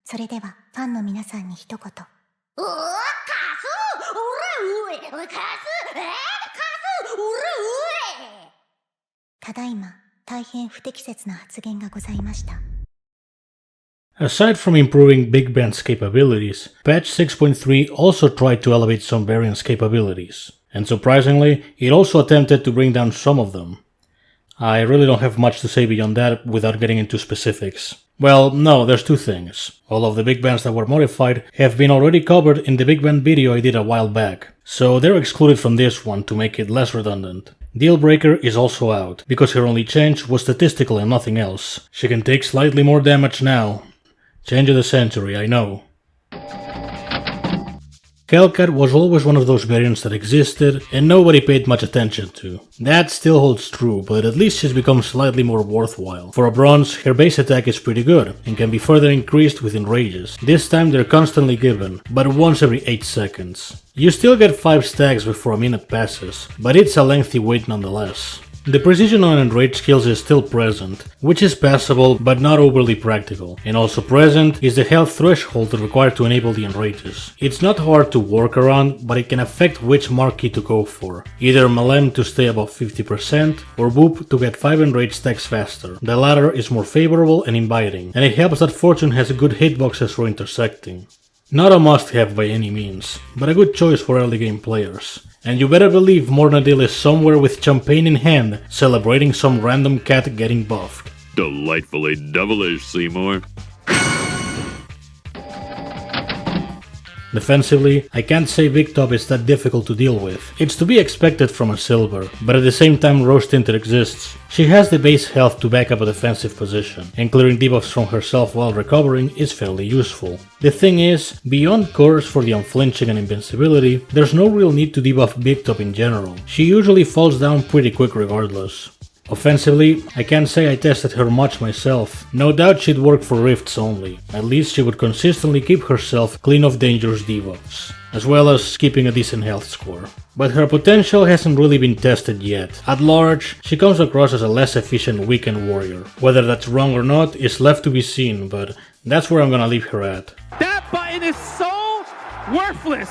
それではファンの皆さんに一言。カスオラうえカスカスオラうえ。ただいま大変不適切な発言がございました。Aside from improving Big Band's capabilities, patch 6.3 also tried to elevate some variants' capabilities, and surprisingly, it also attempted to bring down some of them. I really don't have much to say beyond that without getting into specifics. Well, no, there's two things. All of the Big Bands that were modified have been already covered in the Big Band video I did a while back, so they're excluded from this one to make it less redundant. Dealbreaker is also out, because her only change was statistical and nothing else. She can take slightly more damage now. Change of the century, I know. Hellcat was always one of those variants that existed and nobody paid much attention to. That still holds true, but at least she's become slightly more worthwhile. For a bronze, her base attack is pretty good and can be further increased within rages. This time they're constantly given, but once every 8 seconds. You still get 5 stacks before a minute passes, but it's a lengthy wait nonetheless. The precision on enraged skills is still present, which is passable but not overly practical, and also present is the health threshold required to enable the enrages. It's not hard to work around, but it can affect which mark key to go for, either Malem to stay above 50% or Boop to get 5 enraged stacks faster. The latter is more favorable and inviting, and it helps that Fortune has good hitboxes for intersecting. Not a must-have by any means, but a good choice for early game players. And you better believe Mornadil is somewhere with champagne in hand, celebrating some random cat getting buffed. Delightfully devilish, Seymour. Defensively, I can't say Big Top is that difficult to deal with. It's to be expected from a silver, but at the same time Rose Tinted exists. She has the base health to back up a defensive position, and clearing debuffs from herself while recovering is fairly useful. The thing is, beyond cores for the unflinching and invincibility, there's no real need to debuff Big Top in general. She usually falls down pretty quick regardless. Offensively, I can't say I tested her much myself. No doubt she'd work for rifts only. At least she would consistently keep herself clean of dangerous debuffs, as well as keeping a decent health score. But her potential hasn't really been tested yet. At large, she comes across as a less efficient weekend warrior. Whether that's wrong or not is left to be seen, but that's where I'm gonna leave her at. That button is so worthless!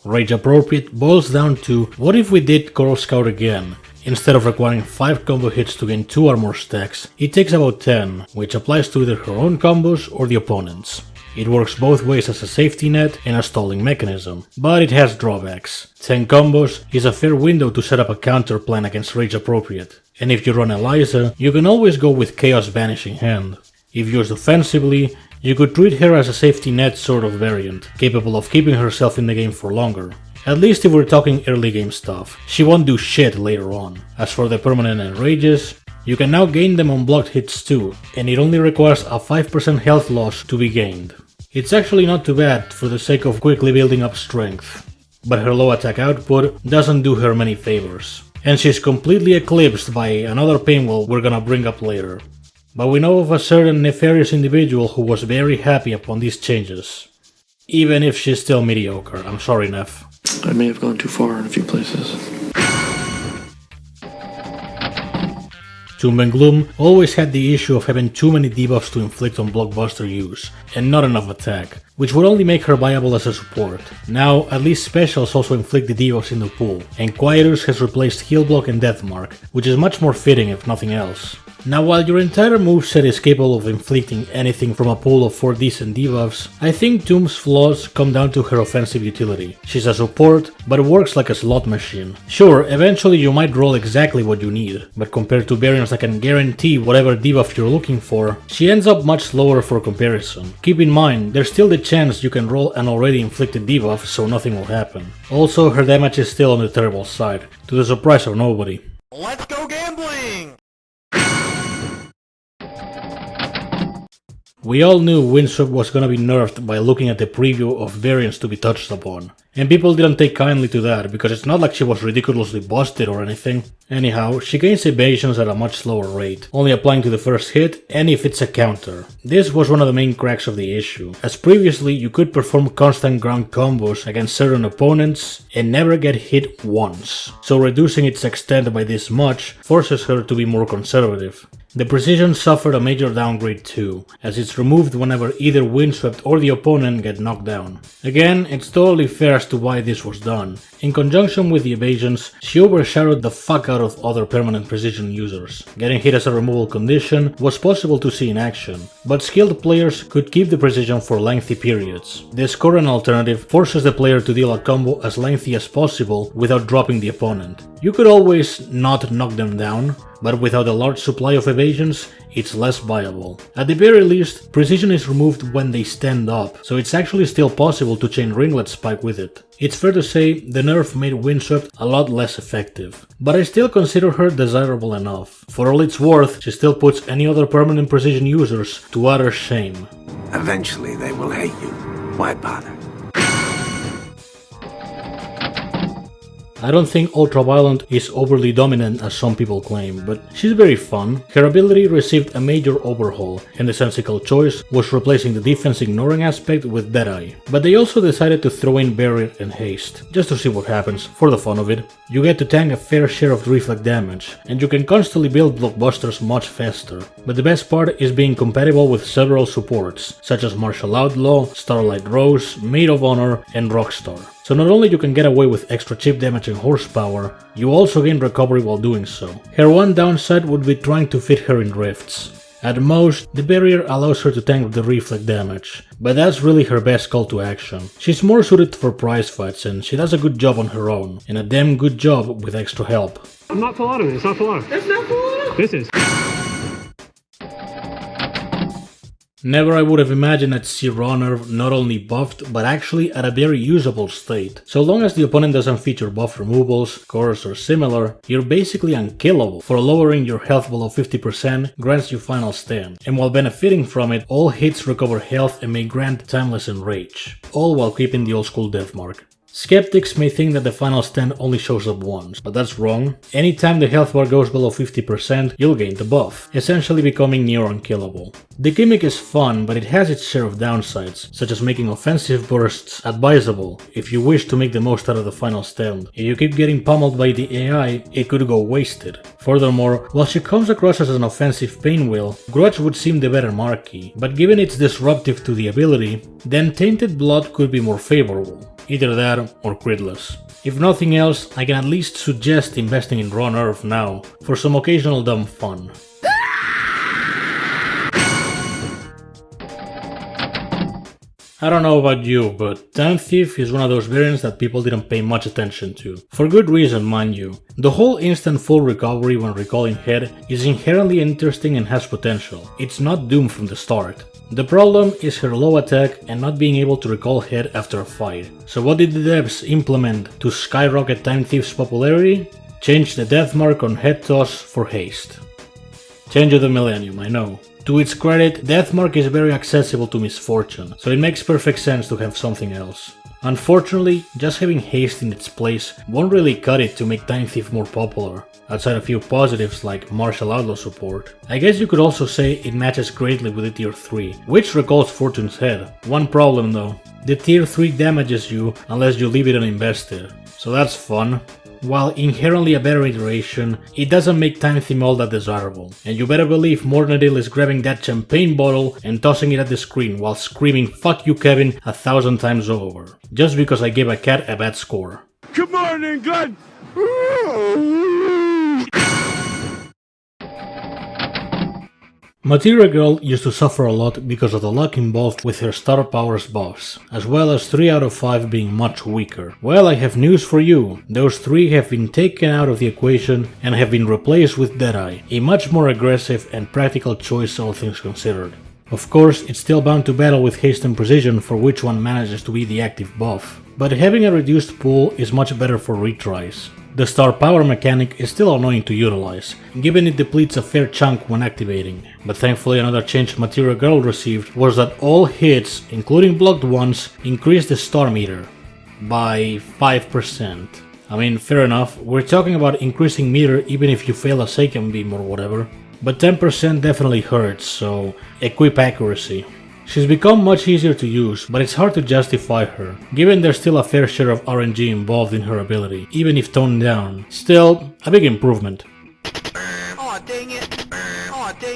Rage appropriate boils down to, what if we did Coral Scout again? Instead of requiring 5 combo hits to gain 2 armor stacks, it takes about 10, which applies to either her own combos or the opponent's. It works both ways as a safety net and a stalling mechanism, but it has drawbacks. 10 combos is a fair window to set up a counter plan against Rage appropriate, and if you run Eliza, you can always go with Chaos Banishing Hand. If used offensively, you could treat her as a safety net sort of variant, capable of keeping herself in the game for longer. At least if we're talking early game stuff, she won't do shit later on. As for the permanent enrages, you can now gain them on blocked hits too, and it only requires a 5% health loss to be gained. It's actually not too bad for the sake of quickly building up strength, but her low attack output doesn't do her many favors, and she's completely eclipsed by another paintwall we're gonna bring up later. But we know of a certain nefarious individual who was very happy upon these changes. Even if she's still mediocre, I'm sorry Neff. I may have gone too far in a few places. Tomb and Gloom always had the issue of having too many debuffs to inflict on blockbuster use, and not enough attack, which would only make her viable as a support. Now, at least specials also inflict the debuffs in the pool, and Quietus has replaced Heal Block and Deathmark, which is much more fitting if nothing else. Now, while your entire moveset is capable of inflicting anything from a pool of 4 decent debuffs, I think Tomb's flaws come down to her offensive utility. She's a support, but works like a slot machine. Sure, eventually you might roll exactly what you need, but compared to variants that can guarantee whatever debuff you're looking for, she ends up much slower for comparison. Keep in mind, there's still the chance you can roll an already inflicted debuff, so nothing will happen. Also, her damage is still on the terrible side, to the surprise of nobody. Let's go gambling! We all knew Windswept was gonna be nerfed by looking at the preview of variants to be touched upon, and people didn't take kindly to that because it's not like she was ridiculously busted or anything. Anyhow, she gains evasions at a much slower rate, only applying to the first hit and if it's a counter. This was one of the main cracks of the issue, as previously you could perform constant ground combos against certain opponents and never get hit once, so reducing its extent by this much forces her to be more conservative. The precision suffered a major downgrade too, as it's removed whenever either Windswept or the opponent get knocked down. Again, it's totally fair as to why this was done. In conjunction with the evasions, she overshadowed the fuck out of other permanent precision users. Getting hit as a removal condition was possible to see in action, but skilled players could keep the precision for lengthy periods. This current alternative forces the player to deal a combo as lengthy as possible without dropping the opponent. You could always not knock them down, but without a large supply of evasions, it's less viable. At the very least, precision is removed when they stand up, so it's actually still possible to chain ringlet spike with it. It's fair to say the nerf made Windswept a lot less effective, but I still consider her desirable enough. For all it's worth, she still puts any other permanent precision users to utter shame. Eventually they will hate you. Why bother? I don't think Ultraviolent is overly dominant as some people claim, but she's very fun. Her ability received a major overhaul, and the sensical choice was replacing the defense ignoring aspect with Deadeye. But they also decided to throw in Barrier and Haste, just to see what happens, for the fun of it. You get to tank a fair share of reflect damage, and you can constantly build blockbusters much faster. But the best part is being compatible with several supports, such as Martial Outlaw, Starlight Rose, Maid of Honor, and Rockstar. So not only you can get away with extra chip damage and horsepower, you also gain recovery while doing so. Her one downside would be trying to fit her in rifts. At most, the barrier allows her to tank the reflect damage, but that's really her best call to action. She's more suited for prize fights and she does a good job on her own, and a damn good job with extra help. I'm not full auto, it's not full auto. It's not full auto. This is. Never I would have imagined I'd see raw nerve not only buffed, but actually at a very usable state. So long as the opponent doesn't feature buff removals, cores or similar, you're basically unkillable, for lowering your health below 50% grants you final stand, and while benefiting from it, all hits recover health and may grant timeless enrage, all while keeping the old school death mark. Skeptics may think that the final stand only shows up once, but that's wrong. Anytime the health bar goes below 50%, you'll gain the buff, essentially becoming near unkillable. The gimmick is fun, but it has its share of downsides, such as making offensive bursts advisable if you wish to make the most out of the final stand. If you keep getting pummeled by the AI, it could go wasted. Furthermore, while she comes across as an offensive painwheel, Grudge would seem the better marquee, but given it's disruptive to the ability, then Tainted Blood could be more favorable. Either that or critless. If nothing else, I can at least suggest investing in raw nerve now, for some occasional dumb fun. I don't know about you, but Time Thief is one of those variants that people didn't pay much attention to. For good reason, mind you. The whole instant full recovery when recalling head is inherently interesting and has potential. It's not doomed from the start. The problem is her low attack and not being able to recall head after a fight. So what did the devs implement to skyrocket Time Thief's popularity? Change the death mark on head toss for haste. Change of the millennium, I know. To its credit, Deathmark is very accessible to Misfortune, so it makes perfect sense to have something else. Unfortunately, just having haste in its place won't really cut it to make Time Thief more popular, outside a few positives like Martial Outlaw support. I guess you could also say it matches greatly with the tier 3, which recalls Fortune's head. One problem though, the tier 3 damages you unless you leave it uninvested, so that's fun. While inherently a better iteration, it doesn't make Time Thief all that desirable, and you better believe Mornadil is grabbing that champagne bottle and tossing it at the screen while screaming "fuck you Kevin" 1,000 times over, just because I gave a cat a bad score. Good morning, Glenn. Materia Girl used to suffer a lot because of the luck involved with her star powers buffs, as well as 3 out of 5 being much weaker. Well, I have news for you, those 3 have been taken out of the equation and have been replaced with Deadeye, a much more aggressive and practical choice all things considered. Of course, it's still bound to battle with haste and precision for which one manages to be the active buff, but having a reduced pool is much better for retries. The star power mechanic is still annoying to utilize, given it depletes a fair chunk when activating, but thankfully another change Materia Girl received was that all hits, including blocked ones, increase the star meter by 5%. I mean, fair enough, we're talking about increasing meter even if you fail a Seiken beam or whatever, but 10% definitely hurts, so equip accuracy. She's become much easier to use, but it's hard to justify her, given there's still a fair share of RNG involved in her ability, even if toned down. Still, a big improvement. Aw, dang it. Aw, dang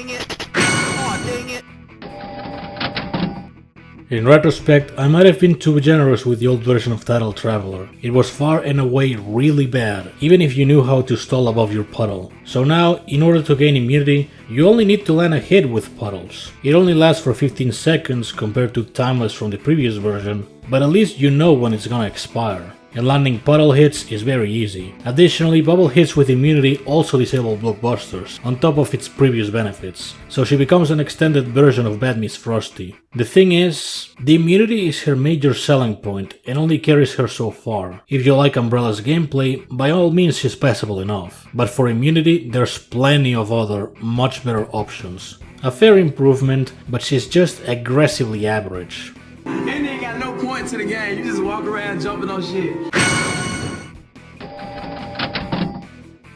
In retrospect, I might have been too generous with the old version of Tidal Traveler. It was far and away really bad, even if you knew how to stall above your puddle. So now, in order to gain immunity, you only need to land a hit with puddles. It only lasts for 15 seconds compared to timeless from the previous version, but at least you know when it's gonna expire. And landing puddle hits is very easy. Additionally, bubble hits with immunity also disable blockbusters, on top of its previous benefits, so she becomes an extended version of Bad Miss Frosty. The thing is, the immunity is her major selling point and only carries her so far. If you like Umbrella's gameplay, by all means she's passable enough, but for immunity there's plenty of other, much better options. A fair improvement, but she's just aggressively average. And they ain't got no point to the game. You just walk around jumping on shit.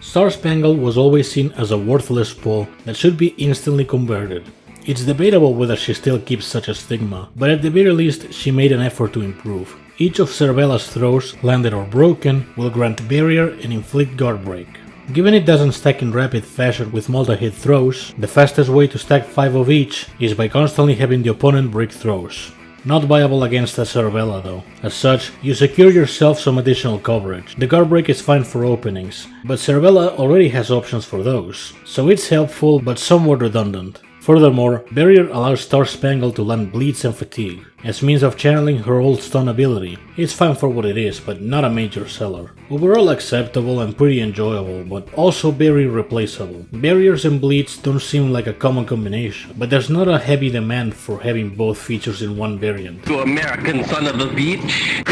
Star-Spangled was always seen as a worthless pull that should be instantly converted. It's debatable whether she still keeps such a stigma, but at the very least she made an effort to improve. Each of Cerebella's throws, landed or broken, will grant barrier and inflict guard break. Given it doesn't stack in rapid fashion with multi-hit throws, the fastest way to stack 5 of each is by constantly having the opponent break throws. Not viable against a Cerebella though. As such, you secure yourself some additional coverage. The guard break is fine for openings, but Cerebella already has options for those, so it's helpful but somewhat redundant. Furthermore, Barrier allows Star-Spangled to land bleeds and fatigue, as means of channeling her old stun ability. It's fine for what it is, but not a major seller. Overall acceptable and pretty enjoyable, but also very replaceable. Barriers and bleeds don't seem like a common combination, but there's not a heavy demand for having both features in one variant. You American son of a beach.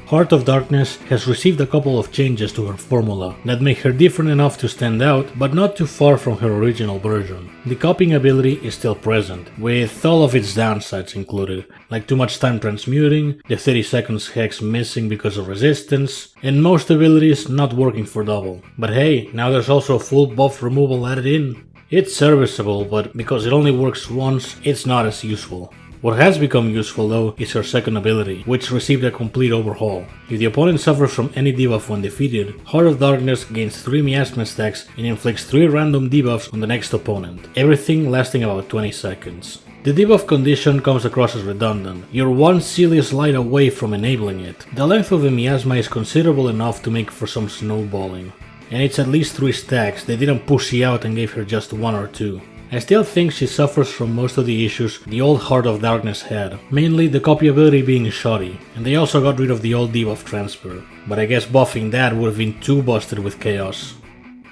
Heart of Darkness has received a couple of changes to her formula that make her different enough to stand out, but not too far from her original version. The copying ability is still present, with all of its downsides included, like too much time transmuting, the 30 seconds hex missing because of resistance, and most abilities not working for double. But hey, now there's also full buff removal added in. It's serviceable, but because it only works once, it's not as useful. What has become useful though is her second ability, which received a complete overhaul. If the opponent suffers from any debuff when defeated, Heart of Darkness gains 3 miasma stacks and inflicts 3 random debuffs on the next opponent, everything lasting about 20 seconds. The debuff condition comes across as redundant. You're one silly slide away from enabling it. The length of the miasma is considerable enough to make for some snowballing. And it's at least 3 stacks, they didn't push she out and gave her just 1 or 2. I still think she suffers from most of the issues the old Heart of Darkness had, mainly the copy ability being shoddy, and they also got rid of the old debuff transfer, but I guess buffing that would have been too busted with chaos.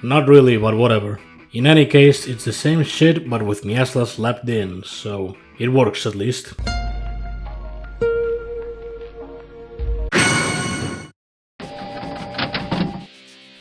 Not really, but whatever. In any case, it's the same shit but with miasma slapped in, so it works at least.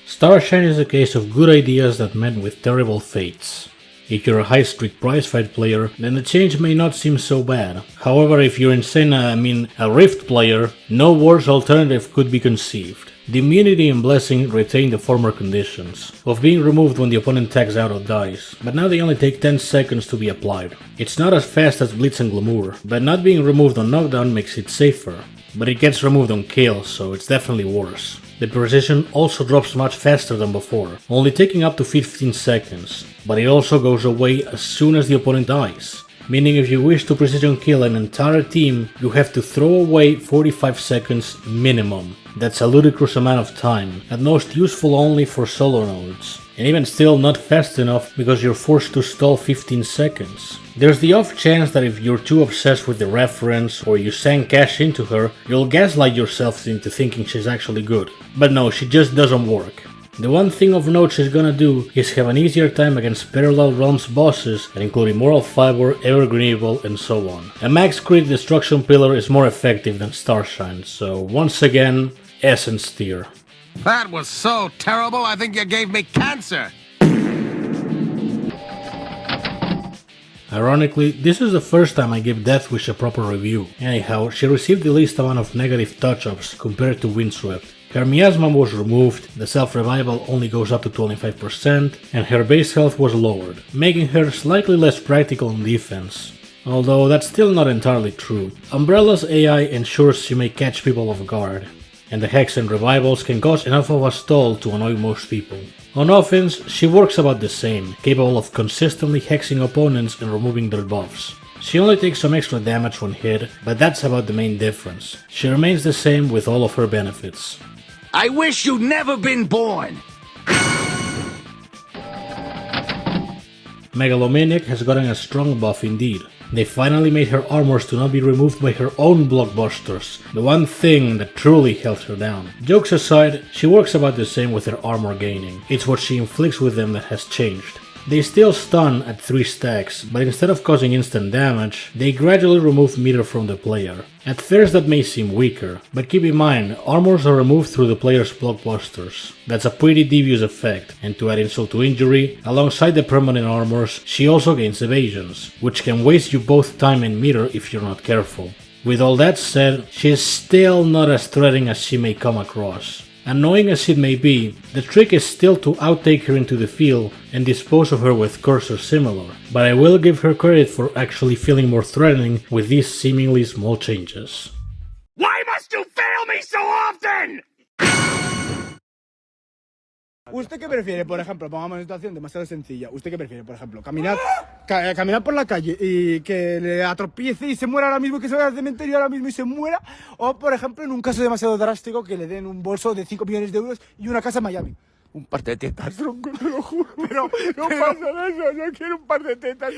Starshine is a case of good ideas that met with terrible fates. If you're a high-streak prize fight player, then the change may not seem so bad. However, if you're a Rift player, no worse alternative could be conceived. The immunity and blessing retain the former conditions, of being removed when the opponent tags out or dies, but now they only take 10 seconds to be applied. It's not as fast as Blitz and Glamour, but not being removed on knockdown makes it safer. But it gets removed on kill, so it's definitely worse. The precision also drops much faster than before, only taking up to 15 seconds, but it also goes away as soon as the opponent dies. Meaning if you wish to precision kill an entire team, you have to throw away 45 seconds minimum. That's a ludicrous amount of time, at most useful only for solo nodes. And even still not fast enough because you're forced to stall 15 seconds. There's the off chance that if you're too obsessed with the reference or you sank cash into her, you'll gaslight yourself into thinking she's actually good. But no, she just doesn't work. The one thing of note she's gonna do is have an easier time against Parallel Realms bosses that include Immoral Fiber, Evergreen Evil, and so on. A max crit destruction pillar is more effective than Starshine, so once again, Essence tier. That was so terrible, I think you gave me cancer! Ironically, this is the first time I give Deathwish a proper review. Anyhow, she received the least amount of negative touch-ups compared to Windswept. Her miasma was removed, the self-revival only goes up to 25%, and her base health was lowered, making her slightly less practical in defense. Although that's still not entirely true. Umbrella's AI ensures she may catch people off guard. and the hex and revivals can cause enough of a stall to annoy most people. On offense, she works about the same, capable of consistently hexing opponents and removing their buffs. She only takes some extra damage when hit, but that's about the main difference. She remains the same with all of her benefits. I wish you'd never been born. Megalomaniac has gotten a strong buff indeed. They finally made her armors to not be removed by her own blockbusters, the one thing that truly held her down. Jokes aside, she works about the same with her armor gaining. It's what she inflicts with them that has changed. They still stun at 3 stacks, but instead of causing instant damage, they gradually remove meter from the player. At first that may seem weaker, but keep in mind, armors are removed through the player's blockbusters. That's a pretty devious effect, and to add insult to injury, alongside the permanent armors, she also gains evasions, which can waste you both time and meter if you're not careful. With all that said, she is still not as threatening as she may come across. Annoying as it may be, the trick is still to outtake her into the field and dispose of her with curse or similar, but I will give her credit for actually feeling more threatening with these seemingly small changes. Why must you fail me so often? ¿Usted qué prefiere, por ejemplo? Pongamos una situación demasiado sencilla. ¿Usted qué prefiere, por ejemplo? Caminar por la calle y que le atropiece y se muera ahora mismo, que se vaya al cementerio ahora mismo y se muera. O, por ejemplo, en un caso demasiado drástico, que le den un bolso de 5 millones de euros y una casa en Miami. Un par de tetas, tronco, te lo juro. Pero no pasa eso, yo quiero un par de tetas.